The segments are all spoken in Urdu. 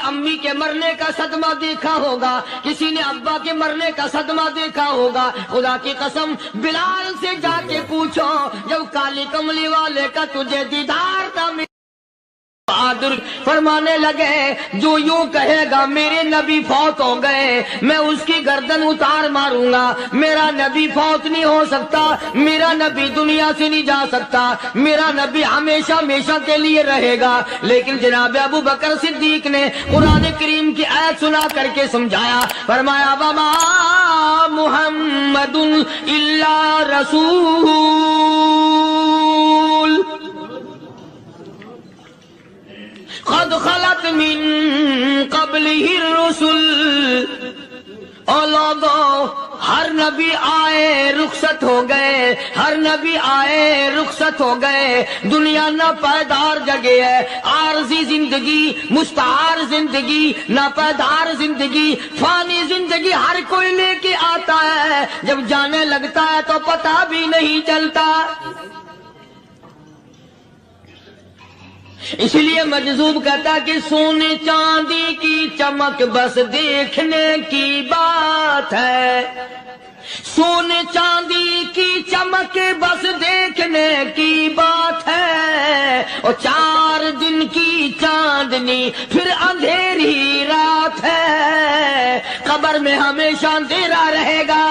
امی کے مرنے کا صدمہ دیکھا ہوگا، کسی نے ابا کے مرنے کا صدمہ دیکھا ہوگا۔ خدا کی قسم بلال سے جا کے پوچھو جب کالی کملی والے کا تجھے دیدار تھا۔ بہادر فرمانے لگے جو یوں کہے گا میرے نبی فوت ہو گئے میں اس کی گردن اتار ماروں گا، میرا نبی فوت نہیں ہو سکتا، میرا نبی دنیا سے نہیں جا سکتا، میرا نبی ہمیشہ ہمیشہ کے لیے رہے گا۔ لیکن جناب ابو بکر صدیق نے قرآن کریم کی آیت سنا کر کے سمجھایا، فرمایا وما محمد الا رسول قد خلت من قبلہ الرسل۔ اور لوگوں ہر نبی آئے رخصت ہو گئے، ہر نبی آئے رخصت ہو گئے۔ دنیا نہ پائیدار جگہ ہے، عارضی زندگی، مستعار زندگی، نہ پائیدار زندگی، فانی زندگی ہر کوئی لے کے آتا ہے، جب جانے لگتا ہے تو پتہ بھی نہیں چلتا۔ اس لیے مجذوب کہتا کہ سونے چاندی کی چمک بس دیکھنے کی بات ہے، سونے چاندی کی چمک بس دیکھنے کی بات ہے، اور 4 دن کی چاندنی پھر اندھیری رات ہے، قبر میں ہمیشہ اندھیرا رہے گا۔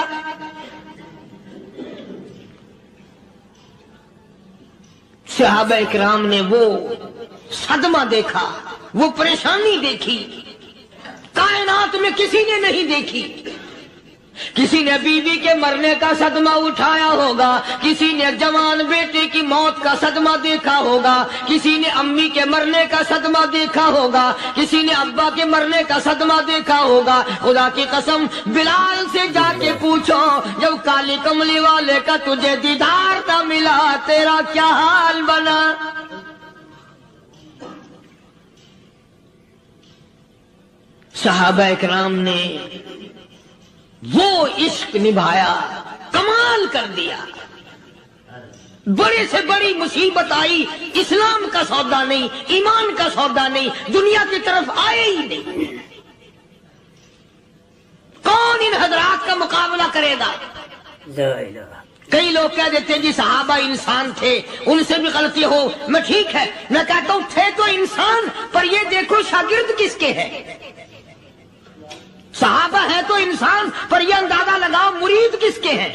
صحابہ اکرام نے وہ صدمہ دیکھا، وہ پریشانی دیکھی، کائنات میں کسی نے نہیں دیکھی۔ کسی نے بیوی کے مرنے کا صدمہ اٹھایا ہوگا، کسی نے جوان بیٹے کی موت کا صدمہ دیکھا ہوگا، کسی نے امی کے مرنے کا صدمہ دیکھا ہوگا، کسی نے ابا کے مرنے کا صدمہ دیکھا ہوگا۔ خدا کی قسم بلال سے جا کے پوچھو جب کالی کملی والے کا تجھے دیدار نہ ملا تیرا کیا حال بنا۔ صحابہ اکرام نے وہ عشق نبھایا، کمال کر دیا۔ بڑے سے بڑی مصیبت آئی، اسلام کا سودا نہیں، ایمان کا سودا نہیں، دنیا کی طرف آئے ہی نہیں۔ کون ان حضرات کا مقابلہ کرے گا؟ کئی لوگ کہہ دیتے ہیں جی صحابہ انسان تھے، ان سے بھی غلطی ہو، میں ٹھیک ہے، میں کہتا ہوں تھے تو انسان، پر یہ دیکھو شاگرد کس کے ہیں۔ صحابہ ہیں تو انسان، پر یہ اندازہ لگاؤ مرید کس کے ہیں۔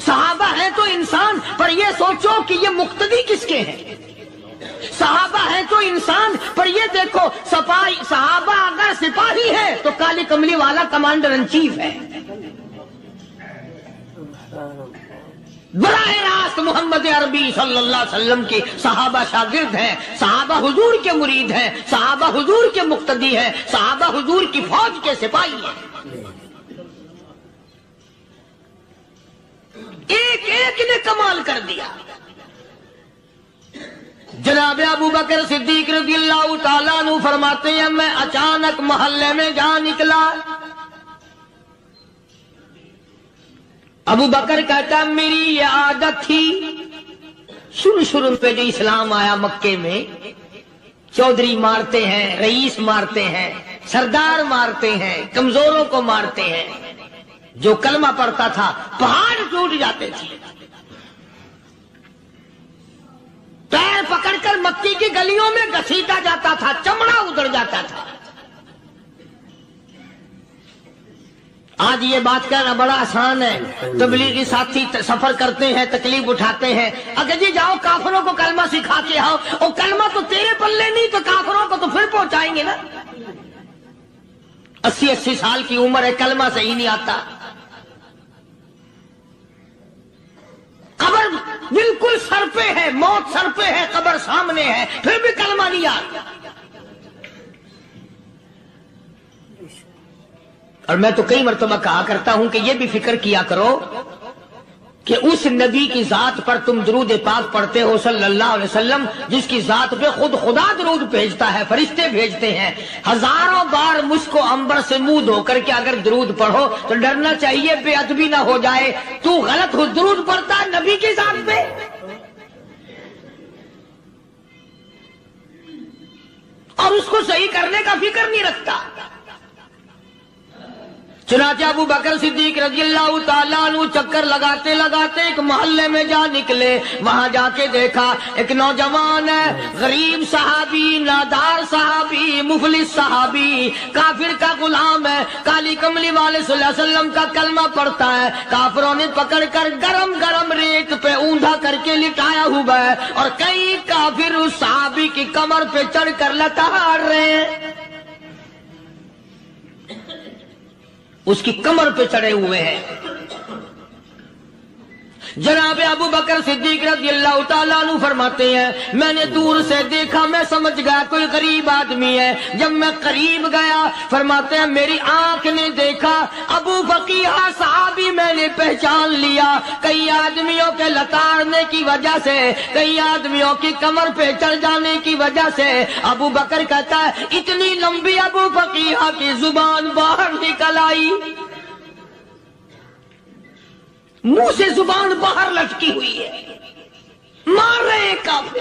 صحابہ ہیں تو انسان، پر یہ سوچو کہ یہ مقتدی کس کے ہیں۔ صحابہ ہیں تو انسان، پر یہ دیکھو صحابہ اگر سپاہی ہے تو کالی کملی والا کمانڈر ان چیف ہے۔ براہ راست محمد عربی صلی اللہ علیہ وسلم کے صحابہ شاگرد ہیں، صحابہ حضور کے مرید ہیں، صحابہ حضور کے مقتدی ہیں، صحابہ حضور کی فوج کے سپاہی ہیں۔ ایک ایک نے کمال کر دیا۔ جناب ابو بکر صدیق رضی اللہ تعالیٰ عنہ فرماتے ہیں میں اچانک محلے میں جا نکلا۔ ابو بکر کہتا میری یہ عادت تھی، شروع پہ جو اسلام آیا مکے میں، چودھری مارتے ہیں، رئیس مارتے ہیں، سردار مارتے ہیں، کمزوروں کو مارتے ہیں۔ جو کلمہ پڑھتا تھا پہاڑ ٹوٹ جاتے تھے۔ پیر پکڑ کر مکی کی گلیوں میں گھسیٹا جاتا تھا، چمڑا ادھر جاتا تھا۔ آج یہ بات کہنا بڑا آسان ہے، تبلیغی ساتھی سفر کرتے ہیں، تکلیف اٹھاتے ہیں، اگر جی جاؤ کافروں کو کلمہ سکھا کے آؤ، اور کلمہ تو تیرے پلے نہیں تو کافروں کو تو پھر پہنچائیں گے نا۔ 80 سال کی عمر ہے، کلمہ صحیح نہیں آتا، قبر بالکل سر پہ ہے، موت سر پہ ہے، قبر سامنے ہے، پھر بھی کلمہ نہیں آتا۔ اور میں تو کئی مرتبہ کہا کرتا ہوں کہ یہ بھی فکر کیا کرو کہ اس نبی کی ذات پر تم درود پاک پڑھتے ہو صلی اللہ علیہ وسلم، جس کی ذات پہ خود خدا درود بھیجتا ہے، فرشتے بھیجتے ہیں۔ ہزاروں بار مجھ کو عنبر سے منہ دھو کر کے اگر درود پڑھو تو ڈرنا چاہیے بے ادبی نہ ہو جائے، تو غلط درود پڑھتا ہے نبی کی ذات پہ۔ اور اس کو صحیح کرنے کا فکر نہیں رکھتا۔ چنانچہ ابو بکر صدیق رضی اللہ تعالیٰ عنہ چکر لگاتے لگاتے ایک محلے میں جا نکلے، وہاں جا کے دیکھا ایک نوجوان ہے، غریب صحابی، نادار صحابی، مفلس صحابی، کافر کا غلام ہے، کالی کملی والے صلی اللہ علیہ وسلم کا کلمہ پڑھتا ہے، کافروں نے پکڑ کر گرم گرم ریت پہ اوندا کر کے لٹایا ہوا ہے، اور کئی کافر اس صحابی کی کمر پہ چڑھ کر لتاڑ رہے ہیں، اس کی کمر پہ چڑھے ہوئے ہیں۔ جناب ابو بکر صدیق رضی اللہ تعالیٰ عنہ فرماتے ہیں میں نے دور سے دیکھا، میں سمجھ گیا کوئی غریب آدمی ہے۔ جب میں قریب گیا، فرماتے ہیں میری آنکھ نے دیکھا ابو فقیہ صحابی، میں نے پہچان لیا۔ کئی آدمیوں کے لتاڑنے کی وجہ سے، کئی آدمیوں کی کمر پہ چڑھ جانے کی وجہ سے ابو بکر کہتا ہے اتنی لمبی ابو فقیہ کی زبان باہر نکل آئی، منہ سے زبان باہر لٹکی ہوئی ہے، مار رہے ہیں کافر۔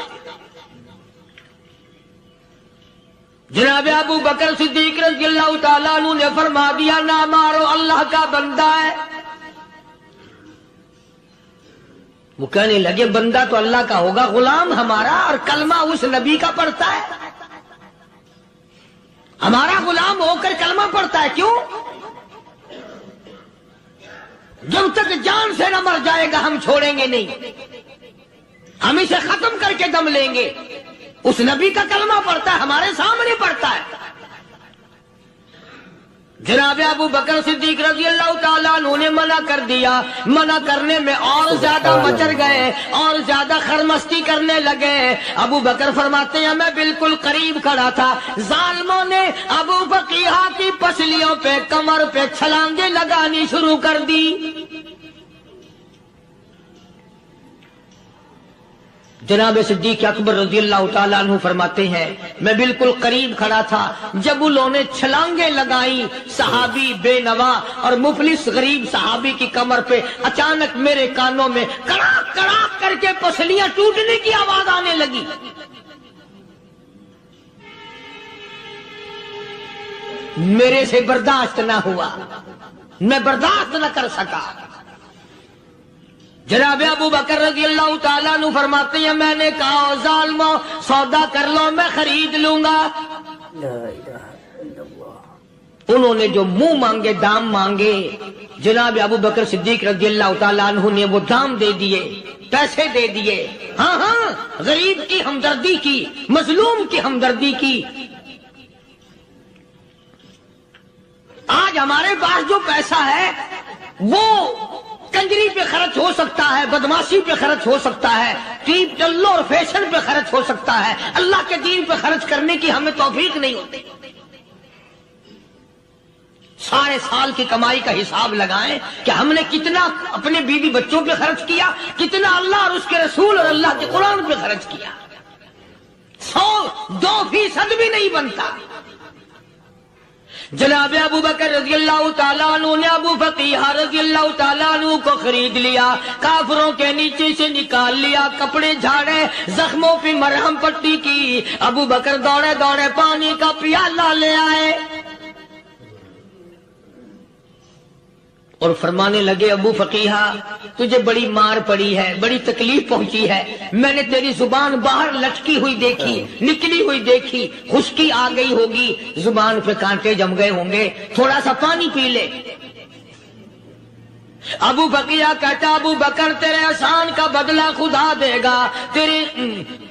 جناب ابو بکر صدیق رضی اللہ تعالیٰ عنہ نے فرما دیا نہ مارو، اللہ کا بندہ ہے۔ وہ کہنے لگے بندہ تو اللہ کا ہوگا، غلام ہمارا، اور کلمہ اس نبی کا پڑھتا ہے، ہمارا غلام ہو کر کلمہ پڑھتا ہے، کیوں؟ جب تک جان سے نہ مر جائے گا ہم چھوڑیں گے نہیں، ہم اسے ختم کر کے دم لیں گے۔ اس نبی کا کلمہ پڑھتا ہے، ہمارے سامنے پڑھتا ہے۔ جناب ابو بکر صدیق رضی اللہ تعالیٰ عنہ نے منع کر دیا، منع کرنے میں اور زیادہ مچر گئے، اور زیادہ خرمستی کرنے لگے۔ ابو بکر فرماتے ہیں میں بالکل قریب کھڑا تھا، ظالموں نے ابو فقیہ کی پسلیوں پہ، کمر پہ چھلانگیں لگانی شروع کر دی۔ جناب صدیق اکبر رضی اللہ تعالیٰ عنہ فرماتے ہیں میں بالکل قریب کھڑا تھا، جب انہوں نے چھلانگیں لگائیں صحابی بے نوا اور مفلس غریب صحابی کی کمر پہ، اچانک میرے کانوں میں کڑاک کڑاک کر کے پسلیاں ٹوٹنے کی آواز آنے لگی۔ میرے سے برداشت نہ ہوا، میں برداشت نہ کر سکا۔ جناب ابو بکر رضی اللہ تعالیٰ عنہ فرماتے ہیں میں نے کہا ظالمو سودا کر لو، میں خرید لوں گا۔ انہوں نے جو منہ مانگے، دام مانگے، جناب ابو بکر صدیق رضی اللہ تعالیٰ عنہ نے وہ دام دے دیے، پیسے دے دیے۔ ہاں ہاں، غریب کی ہمدردی کی، مظلوم کی ہمدردی کی۔ آج ہمارے پاس جو پیسہ ہے وہ کنجری پہ خرچ ہو سکتا ہے، بدماشی پہ خرچ ہو سکتا ہے، ٹیپ ٹلو اور فیشن پہ خرچ ہو سکتا ہے، اللہ کے دین پہ خرچ کرنے کی ہمیں توفیق نہیں ہوتی۔ سارے سال کی کمائی کا حساب لگائیں کہ ہم نے کتنا اپنے بیوی بچوں پہ خرچ کیا، کتنا اللہ اور اس کے رسول اور اللہ کے قرآن پہ خرچ کیا، 100-2% بھی نہیں بنتا۔ جناب ابو بکر رضی اللہ تعالیٰ عنہ نے ابو فقیہ رضی اللہ تعالیٰ عنہ کو خرید لیا، کافروں کے نیچے سے نکال لیا، کپڑے جھاڑے، زخموں پہ مرہم پٹی کی۔ ابو بکر دوڑے دوڑے پانی کا پیالہ لے آئے اور فرمانے لگے ابو فقیہ تجھے بڑی مار پڑی ہے، بڑی تکلیف پہنچی ہے، میں نے تیری زبان باہر لٹکی ہوئی دیکھی، نکلی ہوئی دیکھی، خشکی آ گئی ہوگی، زبان پہ کانٹے جم گئے ہوں گے، تھوڑا سا پانی پی لے۔ ابو فقیہ کہتا ابو بکر تیرے احسان کا بدلہ خدا دے گا، تیری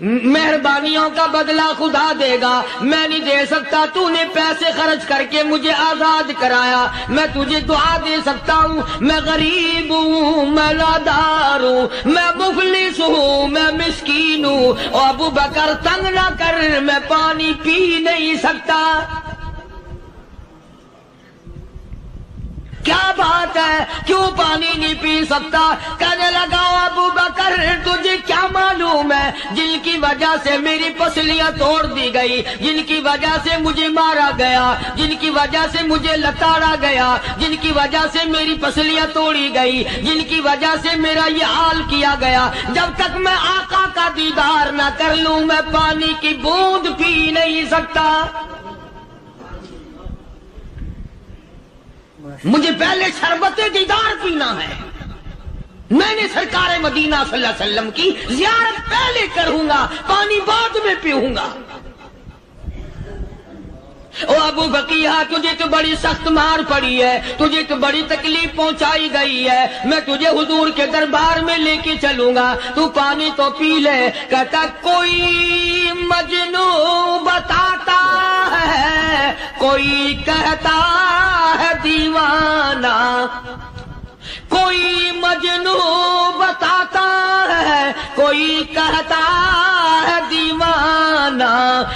مہربانیوں کا بدلہ خدا دے گا، میں نہیں دے سکتا، تو نے پیسے خرچ کر کے مجھے آزاد کرایا، میں تجھے دعا دے سکتا ہوں، میں غریب ہوں، میں نادار ہوں، میں مفلس ہوں، میں مسکین ہوں، اور ابو بکر تنگ نہ کر، میں پانی پی نہیں سکتا۔ کیا بات ہے، کیوں پانی نہیں پی سکتا؟ کہنے لگا ابو بکر تجھے کیا معلوم ہے جن کی وجہ سے میری پسلیاں توڑ دی گئی، جن کی وجہ سے مجھے مارا گیا، جن کی وجہ سے مجھے لتاڑا گیا، جن کی وجہ سے میری پسلیاں توڑی گئی، جن کی وجہ سے میرا یہ حال کیا گیا، جب تک میں آقا کا دیدار نہ کر لوں میں پانی کی بوند پی نہیں سکتا۔ مجھے پہلے شربت دیدار پینا ہے، میں نے سرکار مدینہ صلی اللہ علیہ وسلم کی زیارت پہلے کروں گا، پانی بعد میں پیوں گا۔ او ابو بقیہ تجھے تو بڑی سخت مار پڑی ہے، تجھے تو بڑی تکلیف پہنچائی گئی ہے، میں تجھے حضور کے دربار میں لے کے چلوں گا، تو پانی تو پی لے۔ کہتا کوئی مجنوں بتاتا ہے، کوئی کہتا ہے دیوانہ، کوئی مجنوں بتاتا ہے، کوئی کہتا ہے دیوانہ،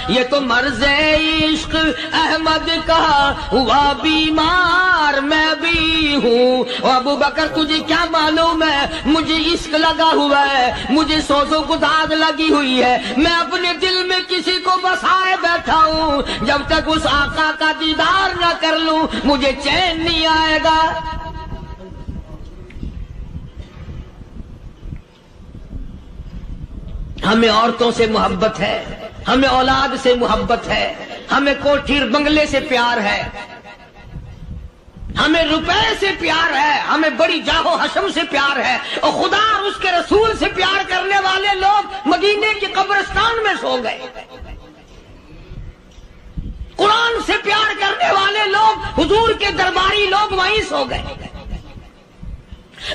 یہ تو مرض عشق احمد کا ہوا بیمار میں بھی ہوں۔ ابو بکر تجھے کیا معلوم ہے مجھے عشق لگا ہوا ہے، مجھے سوز و گداز لگی ہوئی ہے، میں اپنے دل میں کسی کو بسائے بیٹھا ہوں، جب تک اس آقا کا دیدار نہ کر لوں مجھے چین نہیں آئے گا۔ ہمیں عورتوں سے محبت ہے، ہمیں اولاد سے محبت ہے، ہمیں کوٹھی بنگلے سے پیار ہے، ہمیں روپے سے پیار ہے، ہمیں بڑی جاہ و حشم سے پیار ہے، اور خدا اور اس کے رسول سے پیار کرنے والے لوگ مدینے کے قبرستان میں سو گئے، قرآن سے پیار کرنے والے لوگ حضور کے درباری لوگ وہیں سو گئے۔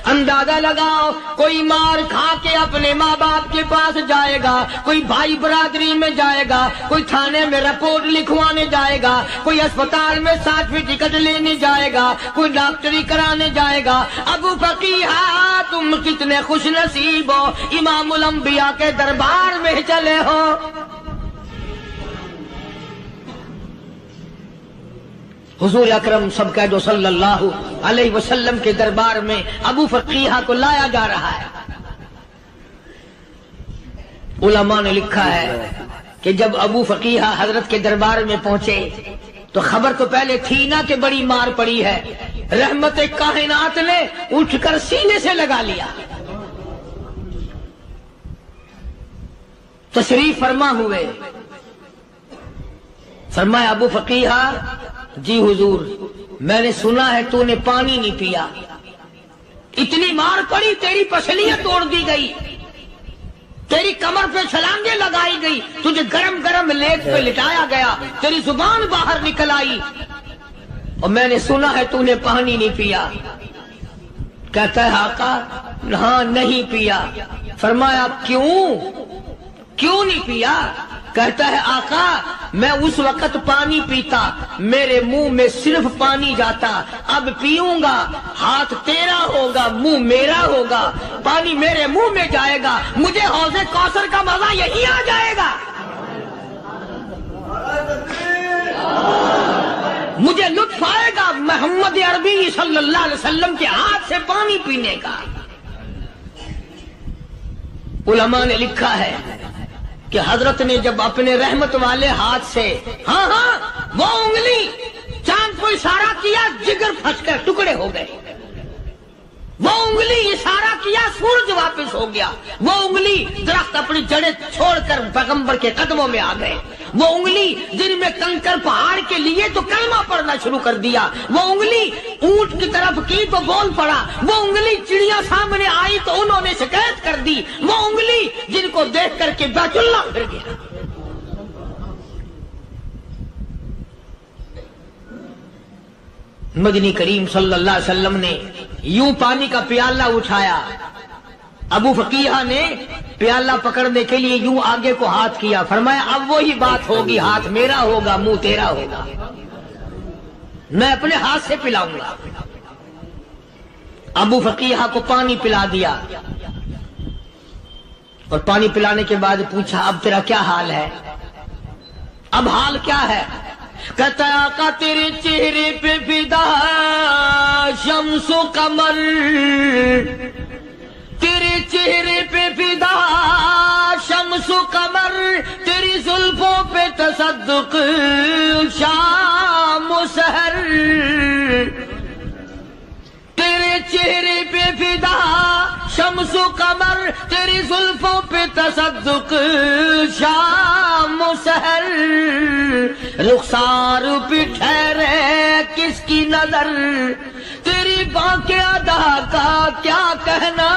اندازہ لگاؤ، کوئی مار کھا کے اپنے ماں باپ کے پاس جائے گا، کوئی بھائی برادری میں جائے گا، کوئی تھانے میں رپورٹ لکھوانے جائے گا، کوئی اسپتال میں سرٹیفکیٹ لینے جائے گا، کوئی ڈاکٹری کرانے جائے گا۔ ابو فقیہ تم کتنے خوش نصیب ہو، امام الانبیاء کے دربار میں چلے ہو۔ حضور اکرم سب کہہ دو صلی اللہ علیہ وسلم کے دربار میں ابو فقیہ کو لایا جا رہا ہے۔ علماء نے لکھا ہے کہ جب ابو فقیہ حضرت کے دربار میں پہنچے تو خبر تو پہلے تھی نا کہ بڑی مار پڑی ہے، رحمت کائنات نے اٹھ کر سینے سے لگا لیا، تشریف فرما ہوئے، فرمایا ابو فقیہ جی حضور میں نے سنا ہے تو نے پانی نہیں پیا، اتنی مار پڑی تیری پسلیاں توڑ دی گئی، تیری کمر پہ چھلانگیں لگائی گئی، تجھے گرم گرم لیٹ پہ لٹایا گیا، تیری زبان باہر نکل آئی، اور میں نے سنا ہے تو نے پانی نہیں پیا۔ کہتا ہے آقا ہاں نہیں پیا۔ فرمایا کیوں نہیں پیا؟ کہتا ہے آقا میں اس وقت پانی پیتا میرے منہ میں صرف پانی جاتا، اب پیوں گا ہاتھ تیرا ہوگا منہ میرا ہوگا، پانی میرے منہ میں جائے گا، مجھے حوض کوثر کا مزہ یہی آ جائے گا، مجھے لطف آئے گا محمد عربی صلی اللہ علیہ وسلم کے ہاتھ سے پانی پینے کا۔ علماء نے لکھا ہے کہ حضرت نے جب اپنے رحمت والے ہاتھ سے وہ انگلی چاند کو اشارہ کیا، جگر پھنس کر ٹکڑے ہو گئے، وہ انگلی اشارہ کیا سورج واپس ہو گیا، وہ انگلی درخت اپنی جڑیں چھوڑ کر پیغمبر کے قدموں میں آ گئے، وہ انگلی جن میں کنکر پہاڑ کے لیے تو کلمہ پڑھنا شروع کر دیا، وہ انگلی اونٹ کی طرف کی تو بول پڑا، وہ انگلی چڑیا سامنے آئی تو انہوں نے شکایت کر دی، وہ انگلی جن کو دیکھ کر کے بیت اللہ پھر گیا۔ مدنی کریم صلی اللہ علیہ وسلم نے یوں پانی کا پیالہ اٹھایا، ابو فقیہ نے پیالہ پکڑنے کے لیے یوں آگے کو ہاتھ کیا، فرمایا اب وہی بات ہوگی، ہاتھ میرا ہوگا منہ تیرا ہوگا، میں اپنے ہاتھ سے پلاؤں گا۔ ابو فقیہ کو پانی پلا دیا، اور پانی پلانے کے بعد پوچھا اب تیرا کیا حال ہے، اب حال کیا ہے؟ کہتا ہے آقا تیرے چہرے پہ فدا شمس و قمر، تیرے چہرے پہ فدا شمس و قمر، تیری زلفوں پہ تصدق شام و سحر، تیرے چہرے پہ فدا شمس و قمر، تیری زلفوں پہ تصدق شام و سحر، رخسار پہ ٹھہرے کس کی نظر، تیری بانک ادا کا کیا کہنا،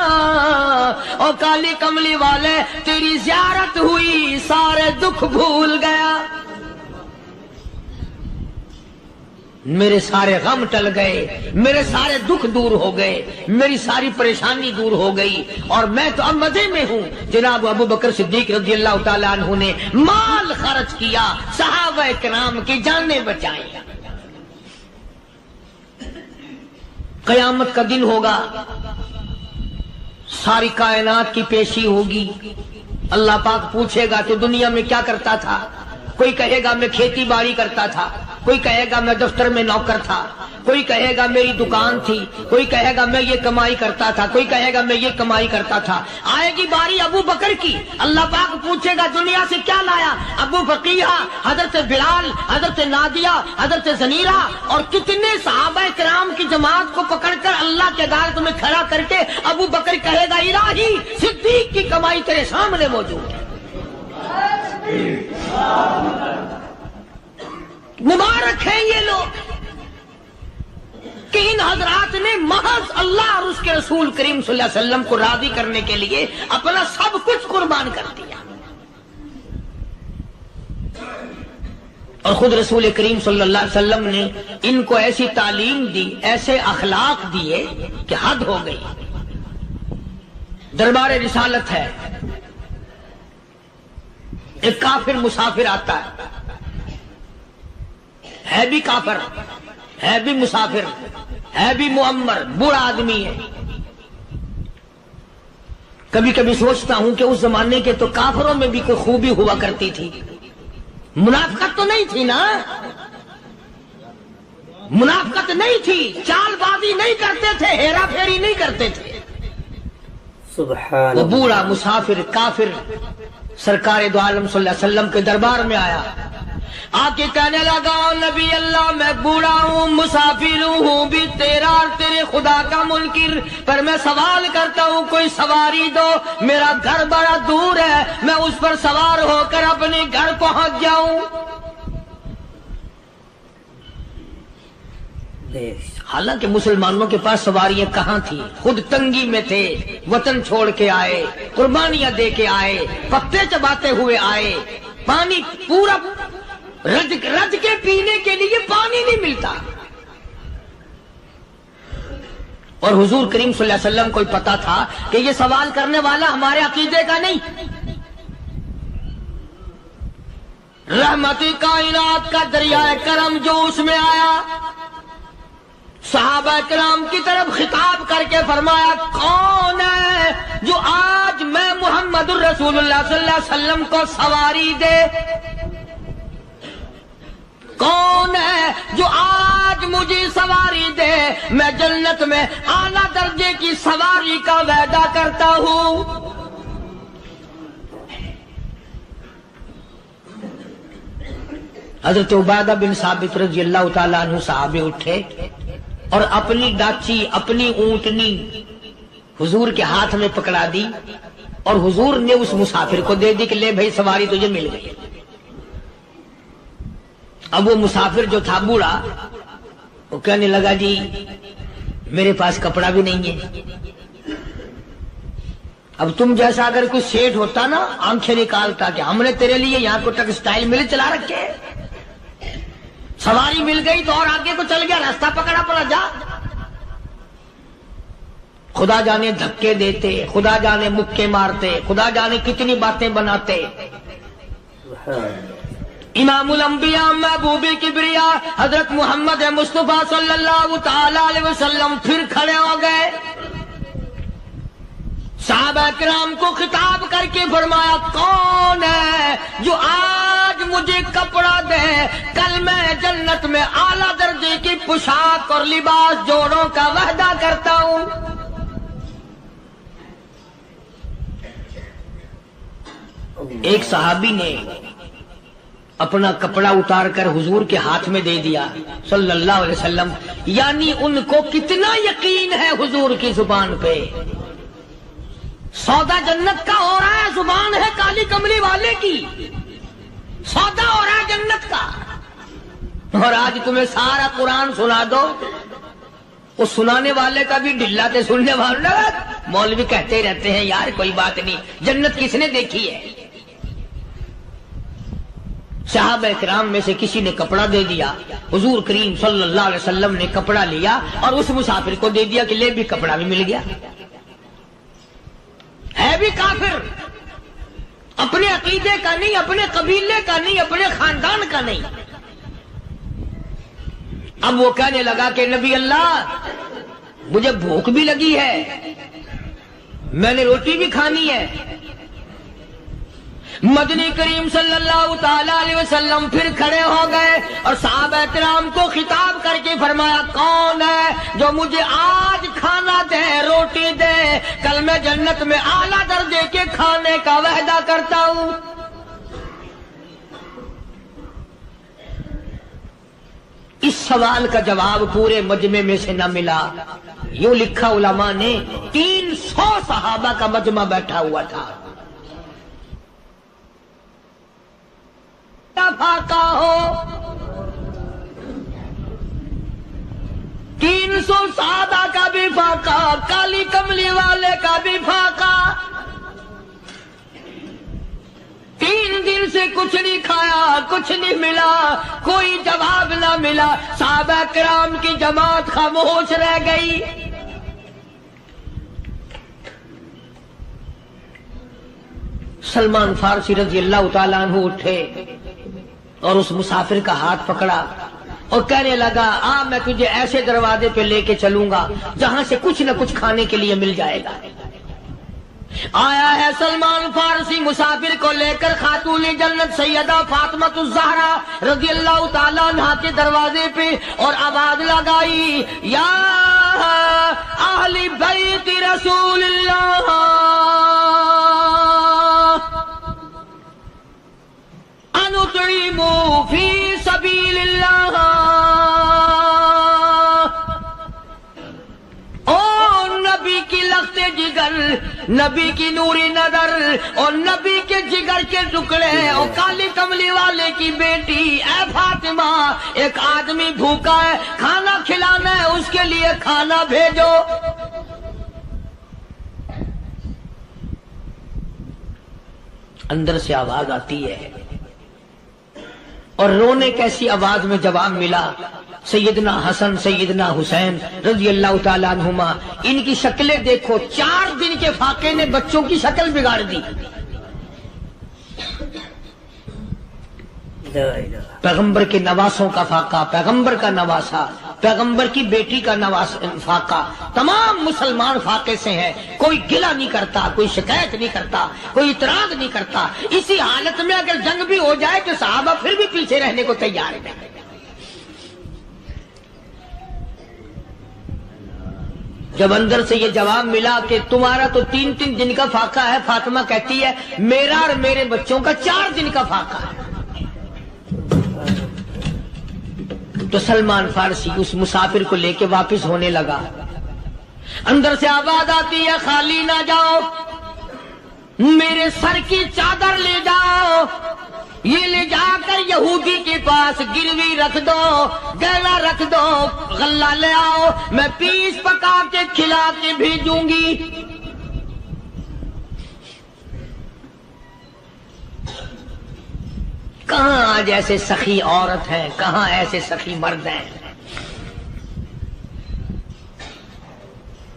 اور کالی کملی والے تیری زیارت ہوئی سارے دکھ بھول گیا، میرے سارے غم ٹل گئے، میرے سارے دکھ دور ہو گئے، میری ساری پریشانی دور ہو گئی، اور میں تو اب مزے میں ہوں۔ جناب ابو بکر صدیق رضی اللہ تعالیٰ عنہ نے مال خرچ کیا، صحابہ کرام کی جانیں بچائیں۔ قیامت کا دن ہوگا، ساری کائنات کی پیشی ہوگی، اللہ پاک پوچھے گا تو دنیا میں کیا کرتا تھا؟ کوئی کہے گا میں کھیتی باڑی کرتا تھا، کوئی کہے گا میں دفتر میں نوکر تھا، کوئی کہے گا میری دکان تھی، کوئی کہے گا میں یہ کمائی کرتا تھا، کوئی کہے گا میں یہ کمائی کرتا تھا۔ آئے گی باری ابو بکر کی، اللہ پاک پوچھے گا دنیا سے کیا لایا؟ ابو فقیہ، حضرت بلال، حضرت نادیہ، حضرت زنیرہ اور کتنے صحابہ کرام کی جماعت کو پکڑ کر اللہ کے عدالت میں کھڑا کر کے ابو بکر کہے گا الہی صدیق کی کمائی تیرے سامنے موجود ہے۔ مبارک ہیں یہ لوگ کہ ان حضرات نے محض اللہ اور اس کے رسول کریم صلی اللہ علیہ وسلم کو راضی کرنے کے لیے اپنا سب کچھ قربان کر دیا، اور خود رسول کریم صلی اللہ علیہ وسلم نے ان کو ایسی تعلیم دی، ایسے اخلاق دیے کہ حد ہو گئی۔ دربار رسالت ہے، ایک کافر مسافر آتا ہے بھی کافر، ہے بھی مسافر، ہے بھی معمر، بوڑھا آدمی ہے۔ کبھی کبھی سوچتا ہوں کہ اس زمانے کے تو کافروں میں بھی کوئی خوبی ہوا کرتی تھی، منافقت تو نہیں تھی نا، منافقت نہیں تھی، چال بازی نہیں کرتے تھے، ہیرا پھیری نہیں کرتے تھے۔ سبحان وہ بوڑھا مسافر کافر سرکار دو عالم صلی اللہ علیہ وسلم کے دربار میں آیا، آ کے کہنے لگا نبی اللہ میں بوڑھا ہوں، مسافر ہوں بھی تیرا اور تیرے خدا کا منکر، پر میں سوال کرتا ہوں کوئی سواری دو، میرا گھر بڑا دور ہے، میں اس پر سوار ہو کر اپنے گھر پہنچ جاؤں۔ حالانکہ مسلمانوں کے پاس سواریاں کہاں تھی، خود تنگی میں تھے، وطن چھوڑ کے آئے، قربانیاں دے کے آئے، پتے چباتے ہوئے آئے، پانی پورا رج کے پینے کے لیے پانی نہیں ملتا، اور حضور کریم صلی اللہ علیہ وسلم کو پتا تھا کہ یہ سوال کرنے والا ہمارے عقیدے کا نہیں، رحمت کائنات کا دریائے کرم جو اس میں آیا، صحابہ کرام کی طرف خطاب کر کے فرمایا کون ہے جو آج میں محمد الرسول اللہ صلی اللہ علیہ وسلم کو سواری دے، کون ہے جو آج مجھے سواری دے، میں جنت میں اعلیٰ درجے کی سواری کا وعدہ کرتا ہوں۔ حضرت عبادہ بن ثابت رضی اللہ تعالیٰ عنہ صحابے اٹھے اور اپنی ڈاچی، اپنی اونٹنی حضور کے ہاتھ میں پکڑا دی، اور حضور نے اس مسافر کو دے دی کہ لے بھائی سواری تجھے مل گئی۔ اب وہ مسافر جو تھا بوڑھا، وہ کہنے لگا جی میرے پاس کپڑا بھی نہیں ہے، اب تم جیسا اگر کوئی سیٹ ہوتا نا آنکھیں نکالتا کہ ہم نے تیرے لیے یہاں کو ٹیکسٹائل مل چلا رکھے، سواری مل گئی تو اور آگے کو چل گیا، راستہ پکڑا پڑا جا۔ خدا جانے دھکے دیتے، خدا جانے مکے مارتے، خدا جانے کتنی باتیں بناتے۔ امام الانبیاء محبوب کبریا حضرت محمد مصطفیٰ صلی اللہ تعالی علیہ وسلم پھر کھڑے ہو گئے، صحابہ کرام کو خطاب کر کے فرمایا کون ہے جو آج مجھے کپڑا دے، کل میں جنت میں اعلیٰ درجے کی پوشاک اور لباس جوڑوں کا وعدہ کرتا ہوں۔ ایک صحابی نے اپنا کپڑا اتار کر حضور کے ہاتھ میں دے دیا صلی اللہ علیہ وسلم، یعنی ان کو کتنا یقین ہے حضور کی زبان پہ۔ سودا جنت کا ہو رہا ہے، زبان ہے کالی کملی والے کی، سودا ہو رہا ہے جنت کا۔ اور آج تمہیں سارا قرآن سنا دو، وہ سنانے والے کا بھی ڈلا تھے، سننے والے مولوی کہتے رہتے ہیں یار کوئی بات نہیں، جنت کس نے دیکھی ہے؟ صحابہ کرام میں سے کسی نے کپڑا دے دیا، حضور کریم صلی اللہ علیہ وسلم نے کپڑا لیا اور اس مسافر کو دے دیا کہ لے بھی کپڑا بھی مل گیا۔ ہے بھی کافر، اپنے عقیدے کا نہیں، اپنے قبیلے کا نہیں، اپنے خاندان کا نہیں۔ اب وہ کہنے لگا کہ نبی اللہ مجھے بھوک بھی لگی ہے، میں نے روٹی بھی کھانی ہے۔ مدنی کریم صلی اللہ تعالی علیہ وسلم پھر کھڑے ہو گئے اور صحابہ کرام کو خطاب کر کے فرمایا کون ہے جو مجھے آج کھانا دے، روٹی دے، کل میں جنت میں اعلیٰ درجے کے کھانے کا وعدہ کرتا ہوں۔ اس سوال کا جواب پورے مجمع میں سے نہ ملا۔ یوں لکھا علماء نے 300 صحابہ کا مجمع بیٹھا ہوا تھا۔ فاقہ ہو 300 صحابہ کا بھی فاقہ، کالی کملی والے کا بھی فاقہ۔ 3 دن سے کچھ نہیں کھایا، کچھ نہیں ملا، کوئی جواب نہ ملا۔ صحابہ کرام کی جماعت خاموش رہ گئی۔ سلمان فارسی رضی اللہ تعالیٰ عنہ اٹھے اور اس مسافر کا ہاتھ پکڑا اور کہنے لگا میں تجھے ایسے دروازے پہ لے کے چلوں گا جہاں سے کچھ نہ کچھ کھانے کے لیے مل جائے گا۔ آیا ہے سلمان فارسی مسافر کو لے کر خاتون جنت سیدہ فاطمہ الزہرا رضی اللہ تعالیٰ عنہا کے دروازے پہ اور آواز لگائی یا اہل بیت رسول اللہ انطعموا فی سبیل اللہ۔ او نبی کی لخت جگر، نبی کی نوری نظر اور نبی کے جگر کے ٹکڑے اور کالی کملی والے کی بیٹی اے فاطمہ، ایک آدمی بھوکا ہے، کھانا کھلانا ہے، اس کے لیے کھانا بھیجو۔ اندر سے آواز آتی ہے اور رونے کیسی آواز میں جواب ملا۔ سیدنا حسن سیدنا حسین رضی اللہ تعالیٰ عنہما، ان کی شکلیں دیکھو، 4 دن کے فاقے نے بچوں کی شکل بگاڑ دی۔ پیغمبر کے نواسوں کا فاقہ، پیغمبر کا نواسا، پیغمبر کی بیٹی کا فاقہ، تمام مسلمان فاقے سے ہیں، کوئی گلہ نہیں کرتا، کوئی شکایت نہیں کرتا، کوئی اعتراض نہیں کرتا۔ اسی حالت میں اگر جنگ بھی ہو جائے تو صحابہ پھر بھی پیچھے رہنے کو تیار ہیں۔ جب اندر سے یہ جواب ملا کہ تمہارا تو 3 دن کا فاقہ ہے، فاطمہ کہتی ہے میرا اور میرے بچوں کا 4 دن کا فاقہ ہے، تو سلمان فارسی اس مسافر کو لے کے واپس ہونے لگا۔ اندر سے آواز آتی ہے خالی نہ جاؤ، میرے سر کی چادر لے جاؤ، یہ لے جا کر یہودی کے پاس گروی رکھ دو، گہنا رکھ دو، غلہ لے آؤ، میں پیس پکا کے کھلا کے بھیجوں گی۔ کہاں آج ایسے سخی عورت ہیں، کہاں ایسے سخی مرد ہیں؟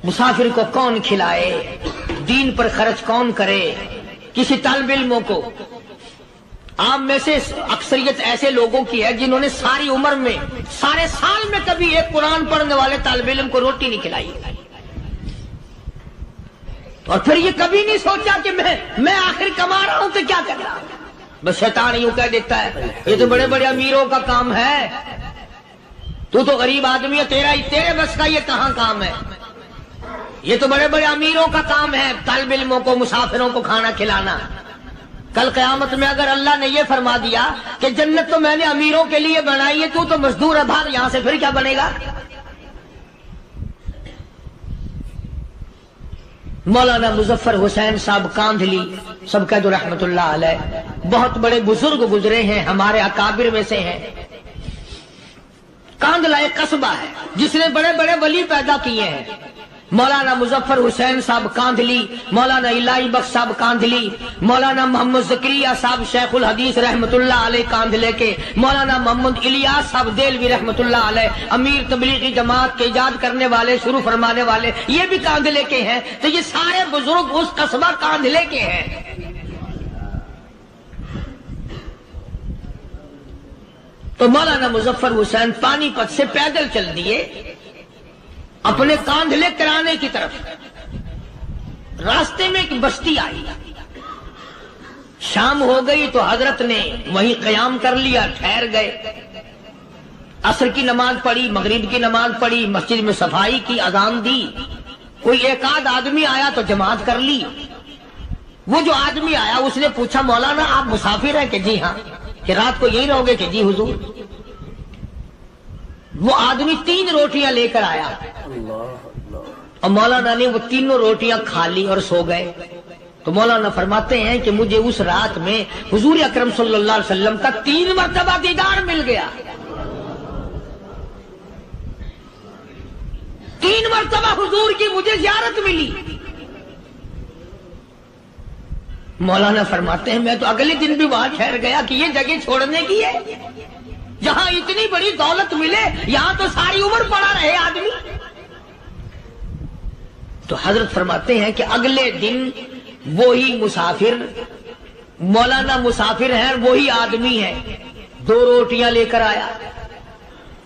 مسافر کو کون کھلائے، دین پر خرچ کون کرے؟ کسی طالب علموں کو، آپ میں سے اکثریت ایسے لوگوں کی ہے جنہوں نے ساری عمر میں، سارے سال میں کبھی ایک قرآن پڑھنے والے طالب علم کو روٹی نہیں کھلائی۔ اور پھر یہ کبھی نہیں سوچا کہ میں آخر کما رہا ہوں تو کیا کر رہا ہوں. بس شیطان یوں کہہ دیتا ہے یہ تو بڑے بڑے امیروں کا کام ہے، تو غریب آدمی ہے، تیرے بس کا یہ کہاں کام ہے؟ یہ تو بڑے بڑے امیروں کا کام ہے طالب علموں کو مسافروں کو کھانا کھلانا. کل قیامت میں اگر اللہ نے یہ فرما دیا کہ جنت تو میں نے امیروں کے لیے بنائی ہے، تو مزدور ہے باہر، یہاں سے پھر کیا بنے گا؟ مولانا مظفر حسین صاحب کاندھلی سب کہہ دو رحمت اللہ علیہ، بہت بڑے بزرگ گزرے ہیں، ہمارے اکابر میں سے ہیں. کاندھلا ایک قصبہ ہے جس نے بڑے بڑے ولی پیدا کیے ہیں. مولانا مظفر حسین صاحب کاندھلی، مولانا الہی بخش صاحب کاندھلی، مولانا محمد زکریا صاحب شیخ الحدیث رحمت اللہ علیہ کاندھلے کے، مولانا محمد الیاس صاحب دہلوی رحمت اللہ علیہ امیر تبلیغی جماعت کے ایجاد کرنے والے، شروع فرمانے والے، یہ بھی کاندھلے کے ہیں. تو یہ سارے بزرگ اس قصبہ کاندھلے کے ہیں. تو مولانا مظفر حسین پانی پت سے پیدل چل دیے اپنے کاندھلے کرانے کی طرف. راستے میں ایک بستی آئی، شام ہو گئی تو حضرت نے وہیں قیام کر لیا، ٹھہر گئے. عصر کی نماز پڑھی، مغرب کی نماز پڑھی، مسجد میں صفائی کی، اذان دی. کوئی ایک آدھ آدمی آیا تو جماعت کر لی. وہ جو آدمی آیا اس نے پوچھا مولانا آپ مسافر ہیں؟ کہ جی ہاں. کہ رات کو یہی رہو گے؟ کہ جی حضور. وہ آدمی 3 روٹیاں لے کر آیا اور مولانا نے وہ تینوں روٹیاں کھا لی اور سو گئے. تو مولانا فرماتے ہیں کہ مجھے اس رات میں حضور اکرم صلی اللہ علیہ وسلم کا 3 مرتبہ دیدار مل گیا. 3 مرتبہ حضور کی مجھے زیارت ملی. مولانا فرماتے ہیں میں تو اگلے دن بھی وہاں ٹھہر گیا کہ یہ جگہ چھوڑنے کی ہے، جہاں اتنی بڑی دولت ملے یہاں تو ساری عمر پڑا رہے آدمی. تو حضرت فرماتے ہیں کہ اگلے دن وہی مسافر، مولانا مسافر ہیں، وہی آدمی ہے، 2 روٹیاں لے کر آیا.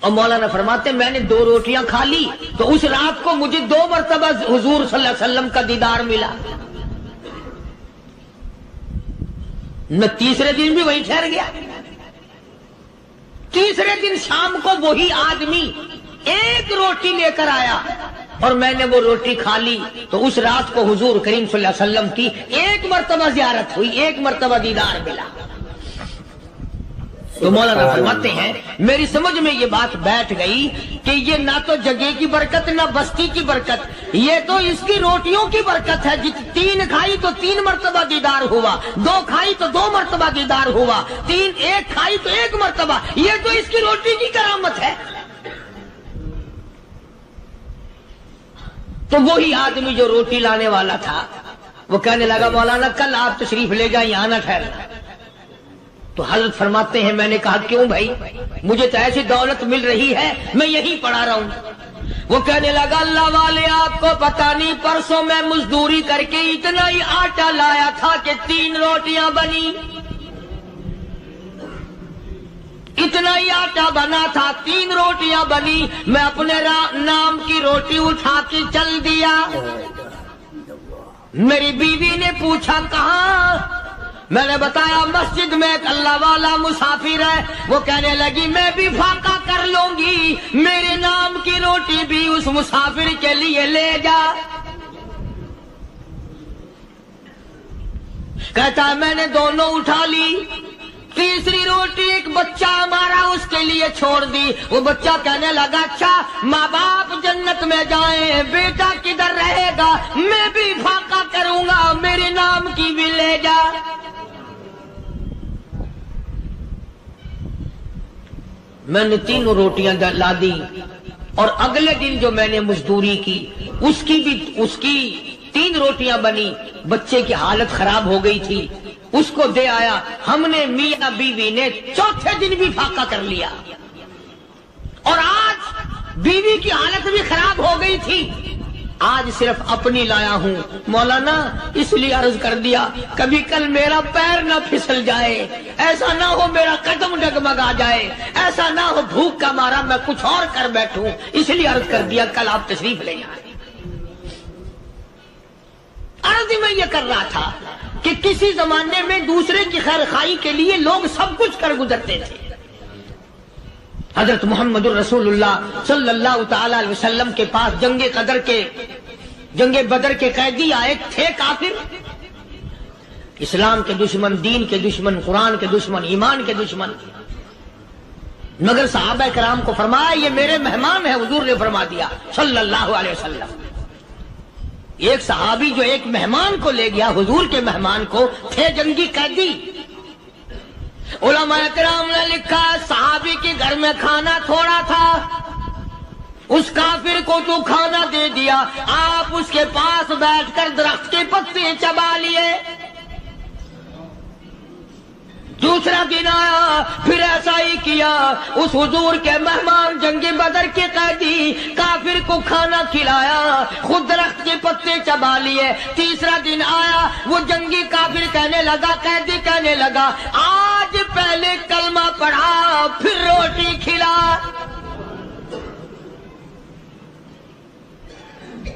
اور مولانا فرماتے ہیں میں نے 2 روٹیاں کھا لی تو اس رات کو مجھے 2 مرتبہ حضور صلی اللہ علیہ وسلم کا دیدار ملا. میں تیسرے دن بھی وہیں ٹھہر گیا. تیسرے دن شام کو وہی آدمی 1 روٹی لے کر آیا اور میں نے وہ روٹی کھا لی. تو اس رات کو حضور کریم صلی اللہ علیہ وسلم کی 1 مرتبہ زیارت ہوئی، 1 مرتبہ دیدار ملا. تو مولانا فرماتے ہیں میری سمجھ میں یہ بات بیٹھ گئی کہ یہ نہ تو جگہ کی برکت نہ بستی کی برکت، یہ تو اس کی روٹیوں کی برکت ہے. 3 کھائی تو 3 مرتبہ دیدار ہوا، 2 کھائی تو 2 مرتبہ دیدار ہوا، 1 کھائی تو 1 مرتبہ. یہ تو اس کی روٹی کی کرامت ہے. تو وہی آدمی جو روٹی لانے والا تھا وہ کہنے لگا مولانا کل آپ تشریف لے جائیں، یہاں نہ ٹھہرنا. تو حضرت فرماتے ہیں میں نے کہا کیوں بھائی، مجھے تو ایسی دولت مل رہی ہے میں یہی پڑا رہا ہوں. وہ کہنے لگا اللہ والے آپ کو پتہ نہیں پرسوں میں مزدوری کر کے اتنا ہی آٹا لایا تھا کہ 3 روٹیاں بنی. اتنا ہی آٹا بنا تھا، 3 روٹیاں بنی. میں اپنے نام کی روٹی اٹھا کے چل دیا. میری بیوی نے پوچھا کہاں؟ میں نے بتایا مسجد میں ایک اللہ والا مسافر ہے. وہ کہنے لگی میں بھی فاقہ کر لوں گی، میرے نام کی روٹی بھی اس مسافر کے لیے لے جا. کہتا ہے میں نے دونوں اٹھا لی. تیسری روٹی ایک بچہ ہمارا اس کے لیے چھوڑ دی. وہ بچہ کہنے لگا اچھا ماں باپ جنت میں جائیں، بیٹا کدھر رہے گا؟ میں بھی فاقہ کروں گا، میرے نام کی بھی لے جا. میں نے 3 روٹیاں لا دی اور اگلے دن جو میں نے مزدوری کی اس کی 3 روٹیاں بنی. بچے کی حالت خراب ہو گئی تھی، اس کو دے آیا. ہم نے میاں بیوی نے چوتھے دن بھی فاقہ کر لیا اور آج بیوی کی حالت بھی خراب ہو گئی تھی. آج صرف اپنی لایا ہوں مولانا، اس لیے عرض کر دیا کبھی کل میرا پیر نہ پھسل جائے، ایسا نہ ہو میرا قدم ڈگمگا جائے، ایسا نہ ہو بھوک کا مارا میں کچھ اور کر بیٹھوں، اس لیے عرض کر دیا کل آپ تشریف لے جائیں. عرض میں یہ کر رہا تھا کہ کسی زمانے میں دوسرے کی خیر خواہی کے لیے لوگ سب کچھ کر گزرتے تھے. حضرت محمد الرسول اللہ صلی اللہ تعالی علیہ وسلم کے پاس جنگ بدر کے قیدی آئے تھے کافر، اسلام کے دشمن، دین کے دشمن، قرآن کے دشمن، ایمان کے دشمن. مگر صحابہ کرام کو فرمایا یہ میرے مہمان ہیں. حضور نے فرما دیا صلی اللہ علیہ وسلم. ایک صحابی جو ایک مہمان کو لے گیا، حضور کے مہمان کو، تھے جنگی قیدی. علماء کرام نے لکھا صحابی کے گھر میں کھانا تھوڑا تھا، اس کافر کو تو کھانا دے دیا، آپ اس کے پاس بیٹھ کر درخت کے پتے چبا لیے. دوسرا دن آیا، پھر ایسا ہی کیا. اس حضور کے مہمان جنگ بدر کے قیدی کافر کو کھانا کھلایا، خود درخت کے پتے چبا لیے. تیسرا دن آیا، وہ جنگی کافر کہنے لگا، قیدی کہنے لگا آج پہلے کلمہ پڑھا پھر روٹی کھلا.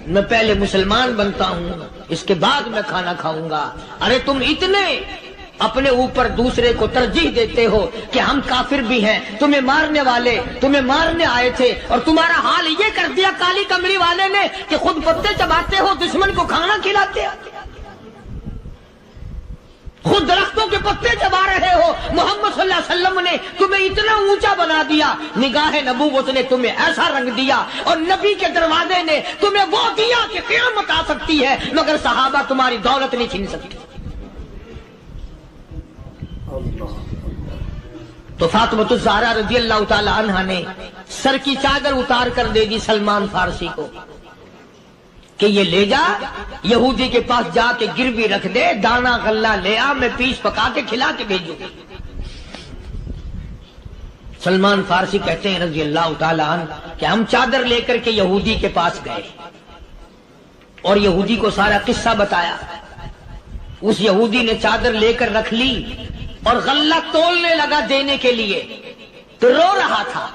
میں پہلے مسلمان بنتا ہوں، اس کے بعد میں کھانا کھاؤں گا. ارے تم اتنے اپنے اوپر دوسرے کو ترجیح دیتے ہو کہ ہم کافر بھی ہیں، تمہیں مارنے والے تمہیں مارنے آئے تھے، اور تمہارا حال یہ کر دیا کالی کملی والے نے کہ خود پتے چباتے ہو، دشمن کو کھانا کھلاتے ہو، خود درختوں کے پتے چبا رہے ہو. محمد صلی اللہ علیہ وسلم نے تمہیں اتنا اونچا بنا دیا، نگاہ نبوت نے تمہیں ایسا رنگ دیا، اور نبی کے دروازے نے تمہیں وہ دیا کہ قیامت آ سکتی ہے مگر صحابہ تمہاری دولت نہیں چھین سکتی. تو فاطمۃ الزہرا رضی اللہ تعالی عنہا نے سر کی چادر اتار کر دے دی سلمان فارسی کو کہ یہ لے جا، یہودی کے پاس جا کے گروی رکھ دے، دانا غلہ لے آ، میں پیس پکا کے کھلا کے بھیجوں. سلمان فارسی کہتے ہیں رضی اللہ تعالی عنہ کہ ہم چادر لے کر کے یہودی کے پاس گئے اور یہودی کو سارا قصہ بتایا. اس یہودی نے چادر لے کر رکھ لی اور غلہ تولنے لگا دینے کے لیے، تو رو رہا تھا.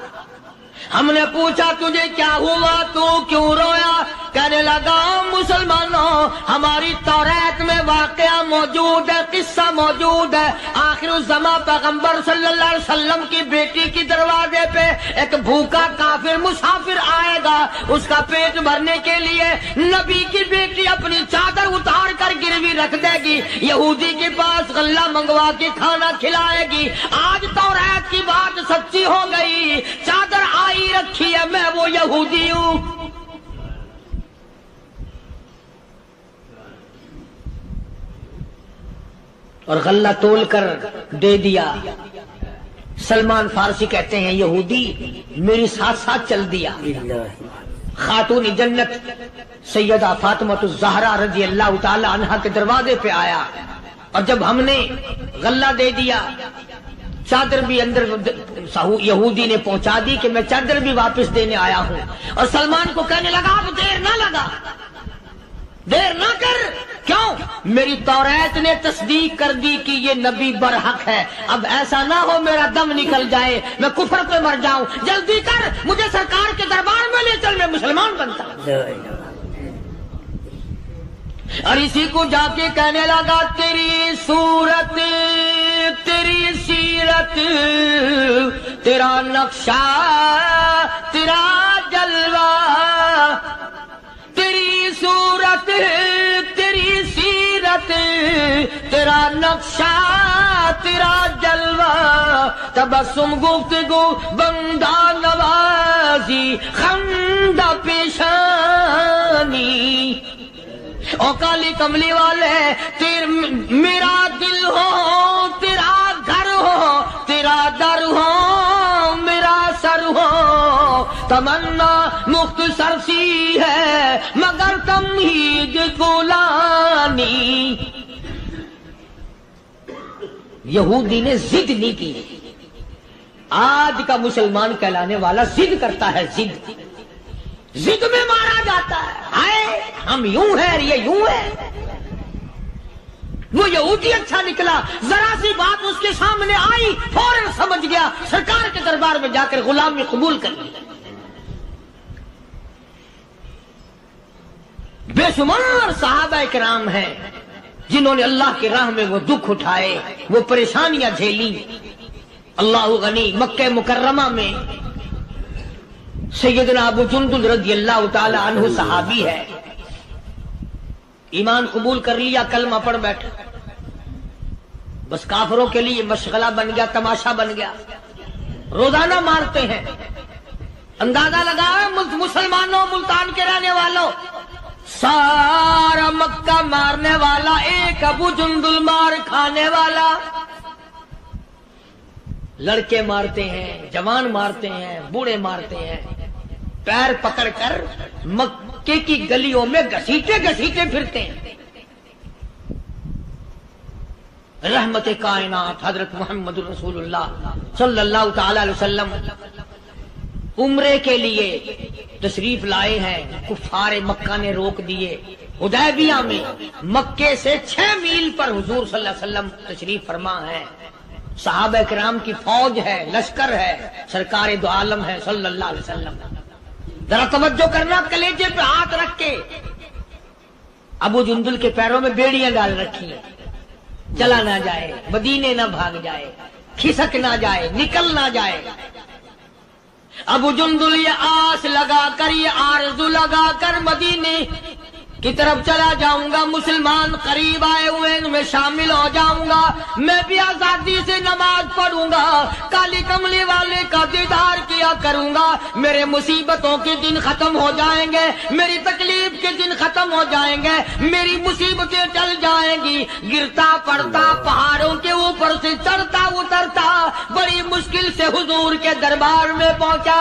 ہم نے پوچھا تجھے کیا ہوا، تو کیوں رویا؟ کہنے لگا مسلمانوں، ہماری توریت میں واقعہ موجود ہے، قصہ موجود ہے. آخر الزمان پیغمبر صلی اللہ علیہ وسلم کی بیٹی کی دروازے پہ ایک بھوکا کافر مسافر آئے گا، اس کا پیٹ بھرنے کے لیے نبی کی بیٹی اپنی چادر اتار کر گروی رکھ دے گی، یہودی کے پاس غلہ منگوا کے کھانا کھلائے گی. آج توریت کی بات سچی ہو گئی، چادر آئی رکھی ہے، میں وہ یہودی ہوں. اور غلہ تول کر دے دیا. سلمان فارسی کہتے ہیں یہودی میری ساتھ ساتھ چل دیا. خاتون جنت سیدہ فاطمۃ الزہرا رضی اللہ تعالی عنہا کے دروازے پہ آیا، اور جب ہم نے غلہ دے دیا، چادر بھی اندر یہودی نے پہنچا دی کہ میں چادر بھی واپس دینے آیا ہوں. اور سلمان کو کہنے لگا اب دیر نہ لگا، دیر نہ کر. کیوں؟ میری توریت نے تصدیق کر دی کہ یہ نبی برحق ہے. اب ایسا نہ ہو میرا دم نکل جائے، میں کفر پہ مر جاؤں. جلدی کر، مجھے سرکار کے دربار میں لے چل، میں مسلمان بنتا ہوں. اور اسی کو جا کے کہنے لگا تیری صورت، تیری سیرت، تیرا نقشہ، تیرا جلوہ، تیری صورت، تیری سیرت، تیرا نقشہ، تیرا جلوہ، تبسم گفتگو بندہ نوازی، خندہ پیشانی. او کالی کملی والے، میرا دل ہو، تیرا گھر ہو، تیرا در ہو، میرا سر ہو. تمنا مختصر سی ہے مگر تمہید گولانی. یہودی نے ضد نہیں کی. آج کا مسلمان کہلانے والا ضد کرتا ہے، ضد میں مارا جاتا ہے. ہم یوں ہیں، یہ یوں ہے. وہ یہودی اچھا نکلا، ذرا سی بات اس کے سامنے آئی فوراً سمجھ گیا، سرکار کے دربار میں جا کر غلامی قبول کر لی. بے شمار صحابہ کرام ہیں جنہوں نے اللہ کی راہ میں وہ دکھ اٹھائے، وہ پریشانیاں جھیلی۔ اللہ غنی، مکہ مکرمہ میں سیدنا ابو جندل رضی اللہ تعالی عنہ صحابی ہے، ایمان قبول کر لیا، کلمہ پڑھ بیٹھا، بس کافروں کے لیے مشغلہ بن گیا، تماشا بن گیا، روزانہ مارتے ہیں۔ اندازہ لگا مسلمانوں، ملتان کے رہنے والوں، سارا مکہ مارنے والا ایک ابو جندل مار کھانے والا۔ لڑکے مارتے ہیں، جوان مارتے ہیں، بوڑھے مارتے ہیں، پیر پکڑ کر مکے کی گلیوں میں گھسیٹے گھسیٹے پھرتے ہیں۔ رحمت کائنات حضرت محمد رسول اللہ صلی اللہ تعالی علیہ وسلم عمرے کے لیے تشریف لائے ہیں، کفار مکہ نے روک دیے۔ حدیبیہ میں مکے سے 6 میل پر حضور صلی اللہ علیہ وسلم تشریف فرما ہے، صحابہ کرام کی فوج ہے، لشکر ہے، سرکار دو عالم ہے صلی اللہ علیہ وسلم۔ ذرا توجہ کرنا، کلیجے پہ ہاتھ رکھ کے ابو جندل کے پیروں میں بیڑیاں ڈال رکھی ہیں، چلا نہ جائے، مدینے نہ بھاگ جائے، کھسک نہ جائے، نکل نہ جائے۔ ابو جندل یہ آس لگا کر، یہ آرزو لگا کر مدینے کی طرف چلا جاؤں گا، مسلمان قریب آئے ہوئے ان میں شامل ہو جاؤں گا، میں بھی آزادی سے نماز پڑھوں گا، کالی کملی والے کا دیدار کیا کروں گا، میرے مصیبتوں کے دن ختم ہو جائیں گے، میری تکلیف کے دن ختم ہو جائیں گے، میری مصیبتیں ٹل جائیں گی۔ گرتا پڑتا پہاڑوں کے اوپر سے چڑھتا اترتا بڑی مشکل سے حضور کے دربار میں پہنچا۔